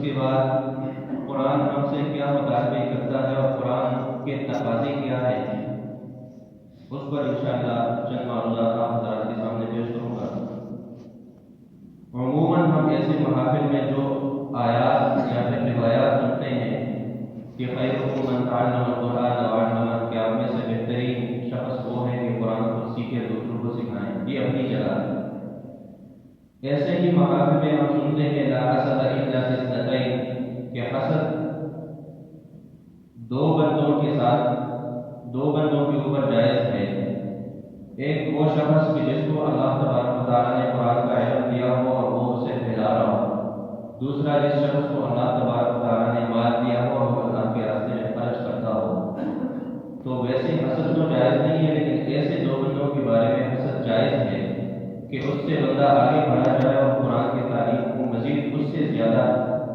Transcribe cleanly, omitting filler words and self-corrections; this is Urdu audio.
کے بعد قرآن ہم سے کیا مطالبے کرتا ہے اور قرآن کے تقاضے کیا ہے، اس پر انشاءاللہ چند معلومات آپ حضرات کے سامنے پیش کروں گا۔ عموماً ہم ایسے محافل میں جو آیات یا پھر روایات سنتے ہیں کہ خیرکم من تعلم القرآن وعلمہ، کہ آپ میں سے بہترین شخص وہ ہے کہ قرآن کو سیکھے دوسروں کو سکھائیں، یہ اپنی جگہ ہے۔ ایسے ہی محافل میں ہم سنتے ہیں لا حسد الا فی اثنتین، کہ حسد دو بندوں کے اوپر جائز ہے۔ ایک وہ شخص کہ جس کو اللہ تبارک و تعالیٰ نے قرآن کا علم دیا ہو اور وہ اسے پھیلا رہا ہو، دوسرا جس شخص کو اللہ تبارک و تعالیٰ نے مال دیا ہو اور وہ اللہ کے راستے میں خرچ کرتا ہو۔ تو ویسے حسد تو جائز نہیں ہے، لیکن ایسے دو بندوں کے بارے میں حسد جائز ہے کہ اس سے بندہ آگے بڑھا جائے اور قرآن کی تعلیم کو مزید اس سے زیادہ